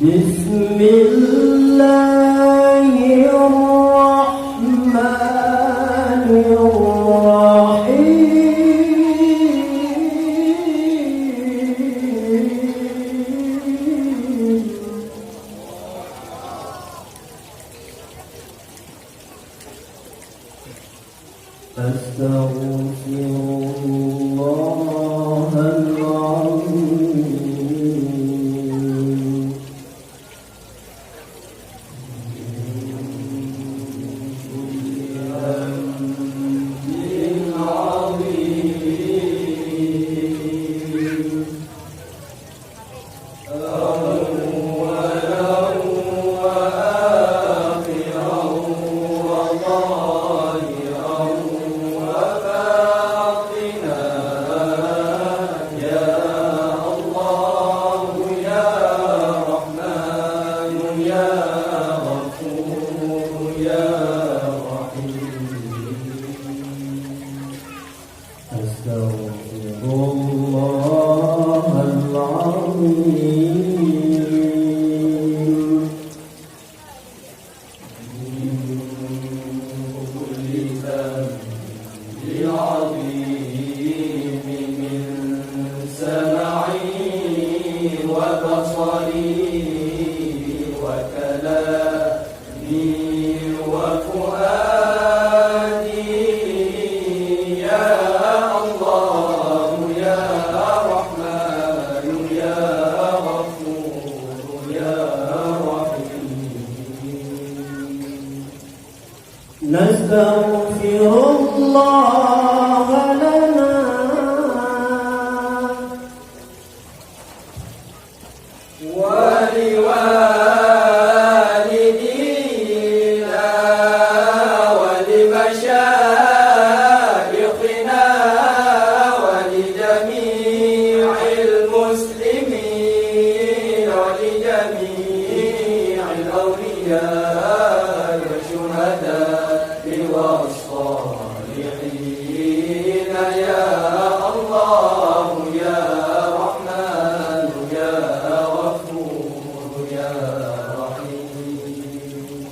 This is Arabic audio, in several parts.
بسم الله الرحمن الرحيم أستغفر الله العظيم أستغفر الله العظيم من كل ذنب عظيم من سمعي وبصري وكلامي وفؤادي نستغفر الله لنا ولوالدينا ولمشايخنا ولجميع المسلمين ولجميع الأولياء والشهداء والصالحين يا الله يا رحمن يا غفور يا رحيم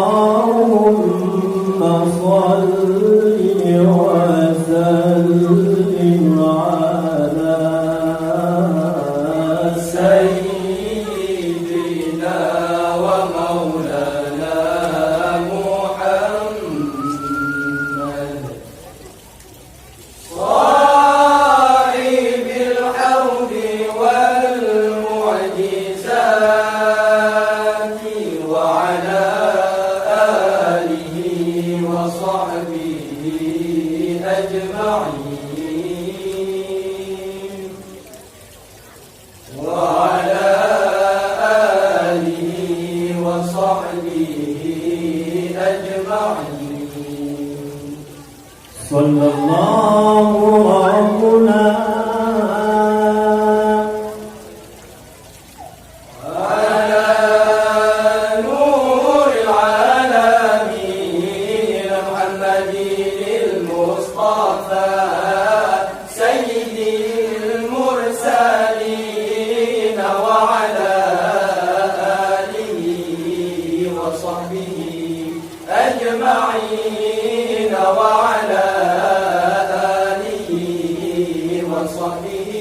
اللهم صل وسلم على سيدنا ومولانا محمد صاحب الحوض والمعجزات وعلى آله وصحبه أجمعين وعلى آله وصحبه أجمعين صلى الله ربنا على نور العالمين محمد المصطفى سيد المرسلين وعلى آله وصحبه أجمعين وعلى آله وصحبه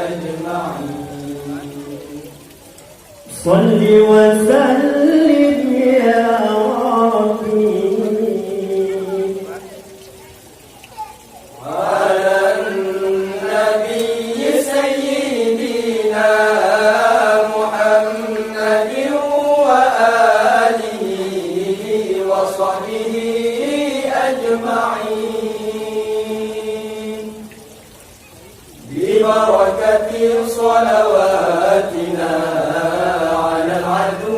أجمعين صل وسلم يا ربي على النبي سيدنا محمد وآله وصحبه أجمعين ببركة صلواتنا على العدو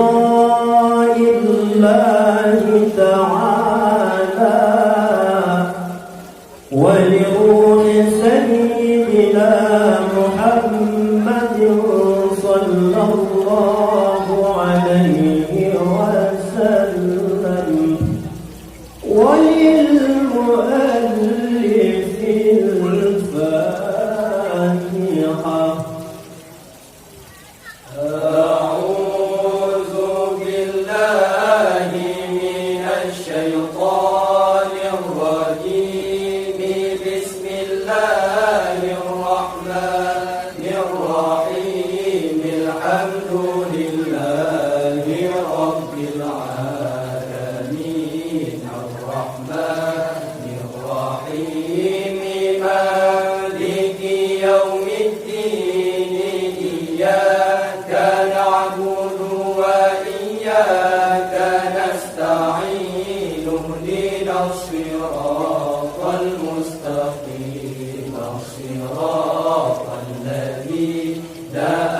لقاء الله تعالى ولروح سيدنا محمد صلى الله عليه وسلم وللمؤلف الفاتحة. أعوذ بالله من الشيطان الرجيم. بسم الله الرحمن الرحيم. الحمد لله رب العالمين الرحمن الرحيم مالك يوم الدين. إياك نعبد وإياك نستعين. اهدنا الصراط المستقيم صراط الذين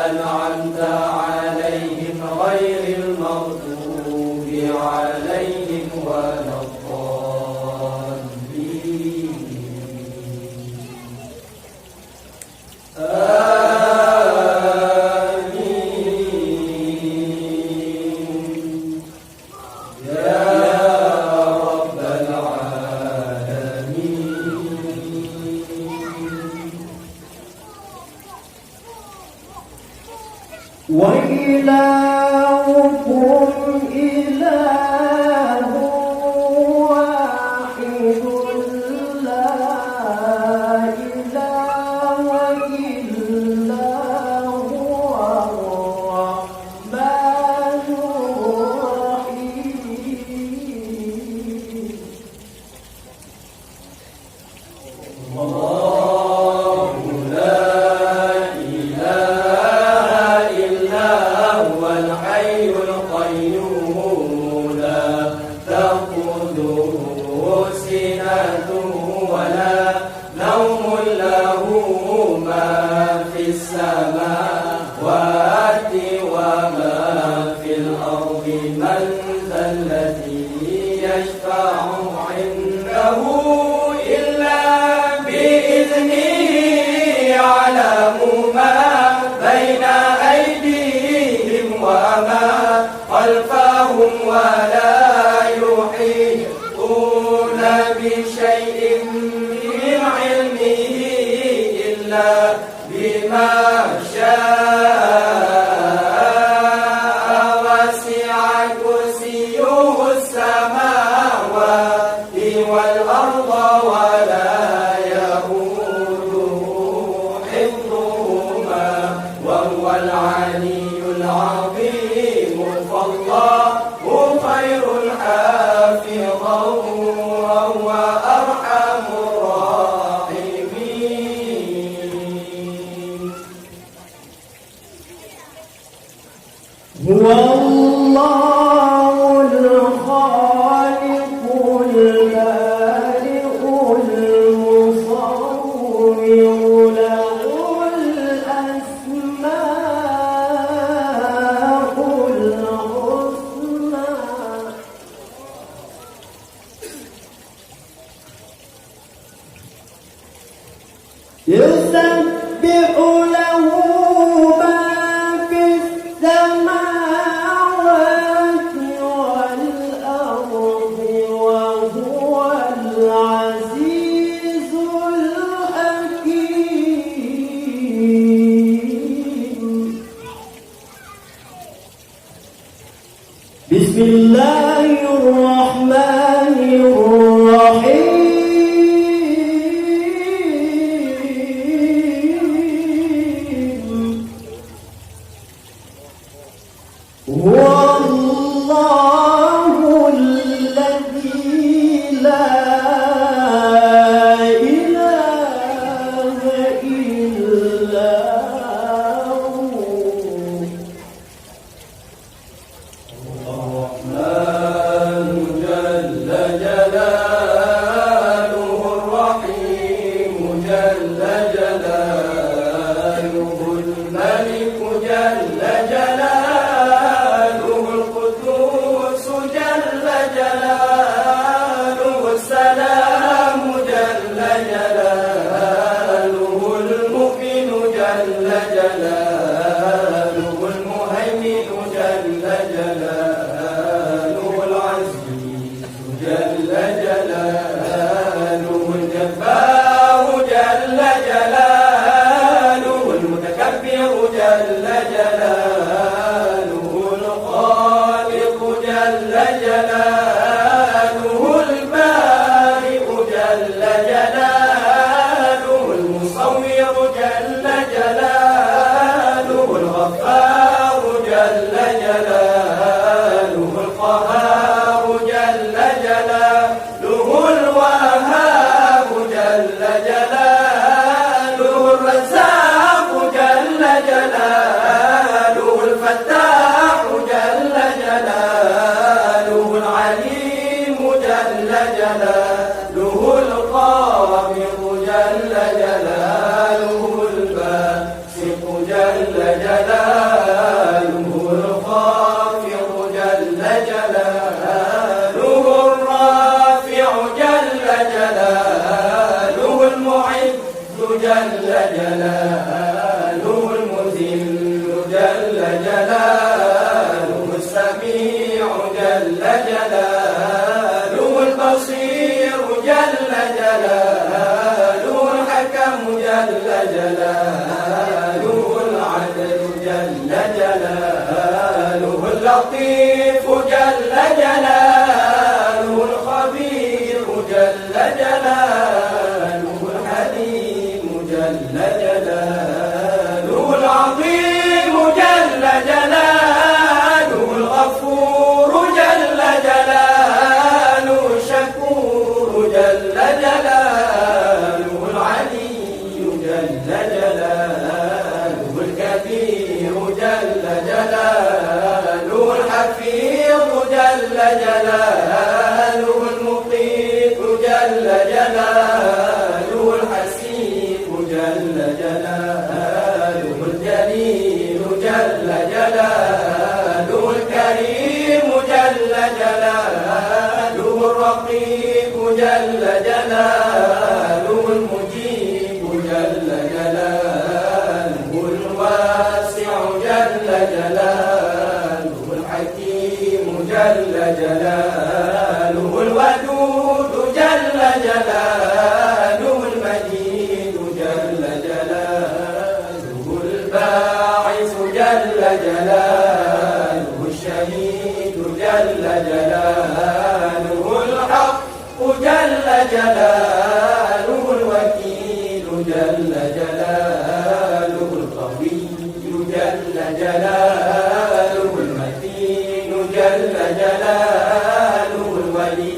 أنعمت عليهم غير المغضوب عليهم ولا الضالين. آمين يا رب العالمين. وإلهكم إله واحد لا إله إلا هو الرحمن الرحيم. الله لا إله إلا هو الحي القيوم لا تأخذه سنة ولا نوم له ما في السماوات وما في الأرض. من ذا الذي يشفع عنده إلا بإذنه. يعلم ما بين أيديهم وما خلفهم ولا يحيطون بشيء من علمه إلا بما شاء. وسع كرسيه السماوات والأرض ولا يئوده حفظهما وهو العلي العظيم. فالله خير حافظا وهو أرحم الراحمين. هو الله الخالق البارئ المصور له الأسماء الحسنى. يسبح له ما في السماوات والأرض وهو العزيز الحكيم. بسم الله الرحمن الرحيم. هو الله الذي لا إله إلا هو. الرحمن جل جلاله جلاله الرافع جل جلاله المعز جل جلاله المذل جل جلاله السميع جل جلاله البصير جل جلاله الحكم جل جلاله العدل جل جلاله اللطيف جل جلاله الخبير جل جلاله الحليم جل جلاله العظيم جل جلاله الغفور جل جلاله الشكور جل جلاله العلي جل جلاله الكبير جل جلاله الحفيظ جل جلاله المقيت جل جلاله الحسيب جل جلاله الجليل جل جلاله الكريم جل جلاله الرقيب جل جلاله المجيب جل جلاله الواسع جل جلاله الحكيم جل جلاله الودود جل جلاله المجيد جل جلاله الباعث جل جلاله الشهيد جل جلاله الحق جل جلاله الوكيل جل جلاله القوي جل جلاله المتين جل جلاله الولي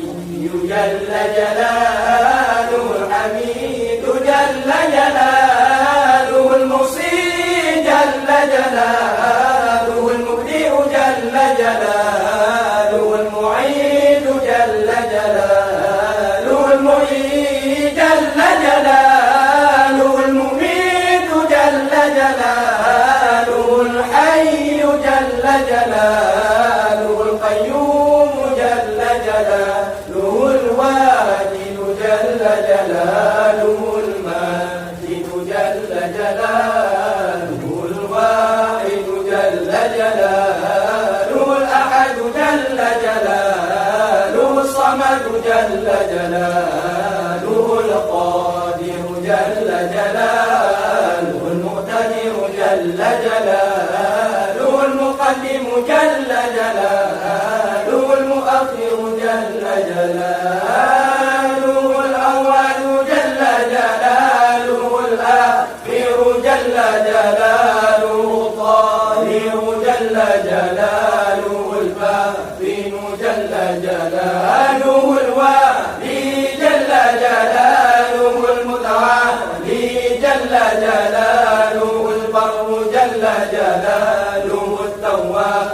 جل جلاله الحميد جل جلاله المصيب جل جلاله المبدئ جل جلاله المعيد جل جلاله المعيد جل جلاله المميت جل جلاله الحي جل جلاله القيوم جل جلاله الواجد جل جلاله الماجد جل جلاله الواحد جل جلاله الأحد جل جلاله الصمد جل جلاله القادر جل جلاله المقتدر جل جلاله المقدم جل جلاله المؤخر جل جلاله الأول جل جلاله الآخر جل جلاله الظاهر جل جلاله الباطن جل جلاله الوالي جل جلاله المتعالي جل جلاله البر جل جلاله التواب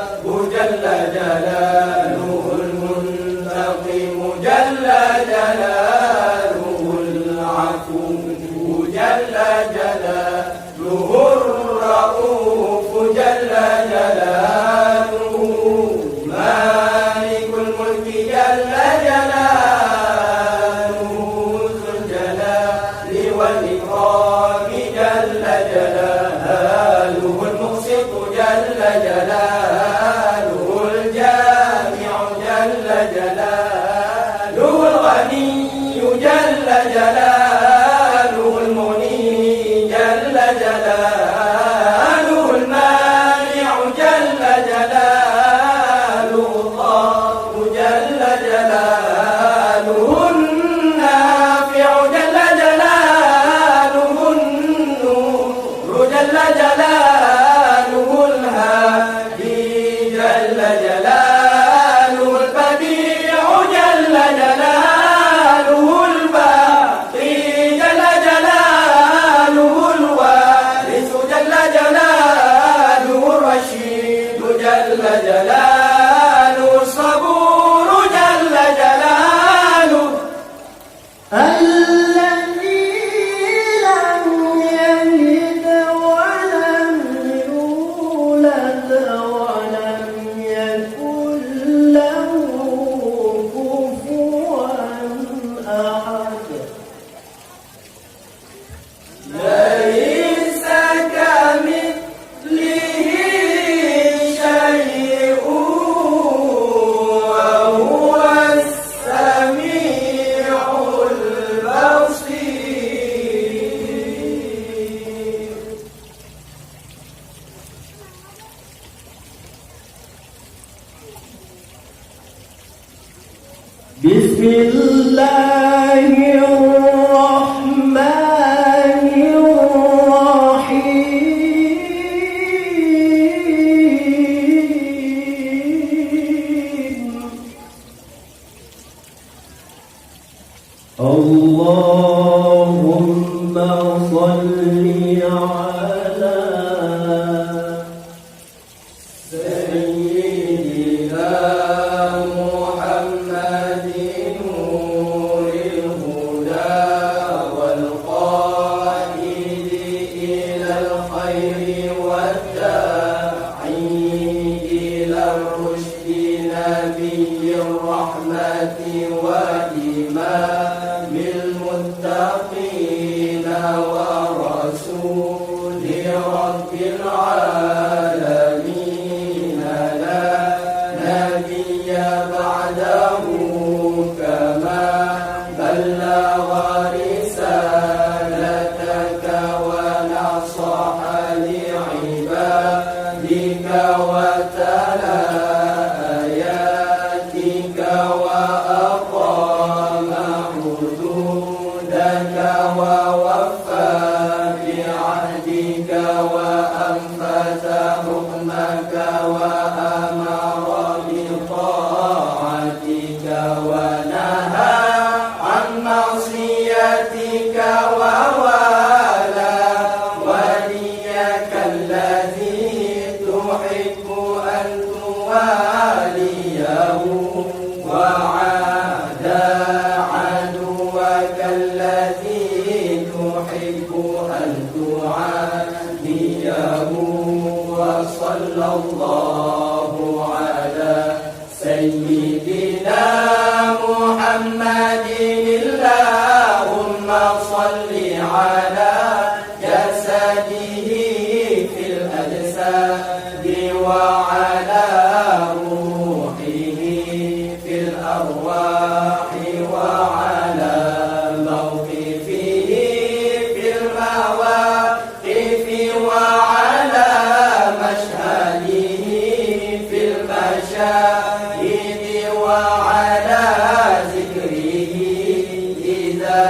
جل جلاله المنتقم جل جلاله العفو جل جلاله الرؤوف جل جلاله مالك الملك جل جلاله ذو الجلال والإكرام جل جلاله المقسط جل جلاله الجامع الله الرحمن الرحيم اللهم صل على سيدنا محمد نور الهدى والقائد إلى الخير والداعي إلى الرشد نبي الرحمة وإمام المتقين ورسول رب العالمين لا نبي بعده كما بلغ رسالتك ونصح لعبادك وتلا آياتك وأقام حدودك ووفى بعهدك وأنفذ حكمك وأمر بطاعتك ونهى عن معصيتك ووالى وليك الذي تحب أن تواليه وعادى عدوك الذي تحب أن تعاديه وصلى الله على سيدنا محمد اللهم صل على جسده في الأجساد وعلى روحه في الأرواح وعلى موقفه في المواقف وعلى مشهده في المشاهد وعلى ذكره إذا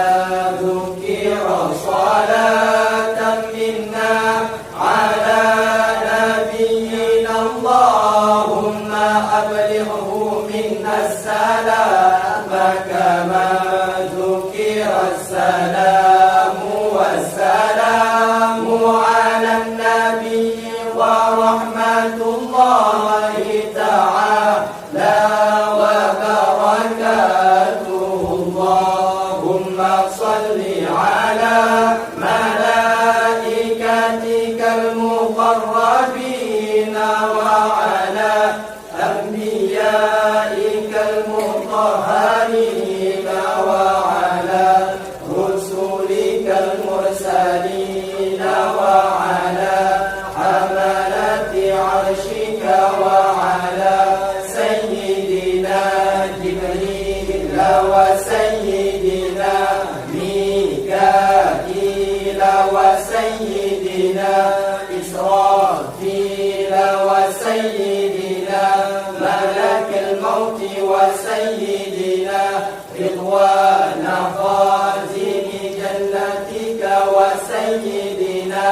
ذكر صلاة منا على نبينا اللهم أبلغه منا السلام كما ذكر السلام والسلام على النبي ورحمة الله تعالى وبركاته اللهم صل على ملائكتك المقربين وعلى أنبيائك المطهرين وعلى رسلك المرسلين وعلى حملة عرشك وعلى سيدنا جبريل وسيدنا ميكائيل وسيدنا إسرافيل وسيدنا ملك الموت وسيدنا رضوان خازن جنتك وسيدنا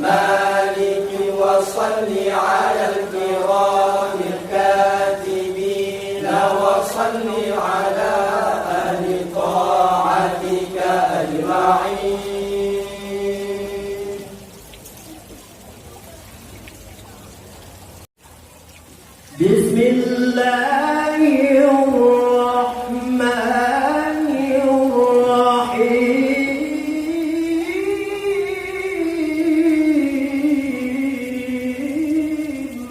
مالك وصل على الكرام الكاتبين وصل على أهل طاعتك أجمعين بسم الله الرحمن الرحيم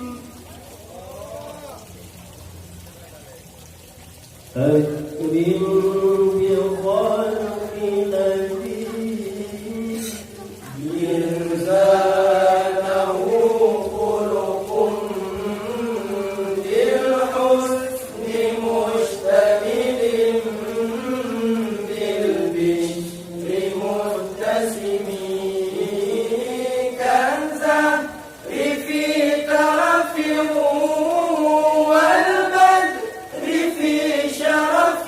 أكرم بخلق نبي إنسانه خلق بالحسن مشتمل بالبشر متسم كالزهر في ترف والبدر في شرف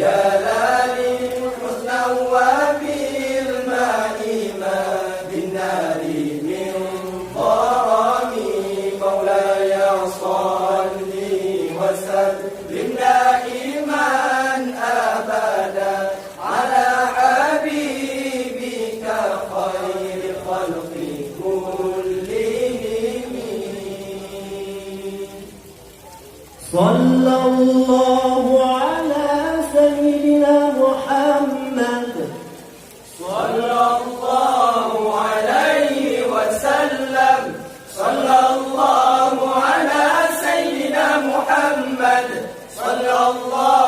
يا لالي حسنا وبالماء ما بالنار من ضرمي مولاي صل وسلم دائما أبدا على حبيبك خير الخلق كلهم. صلى الله على سيدنا محمد صلى الله عليه وسلم. صلى الله على سيدنا محمد. صلى الله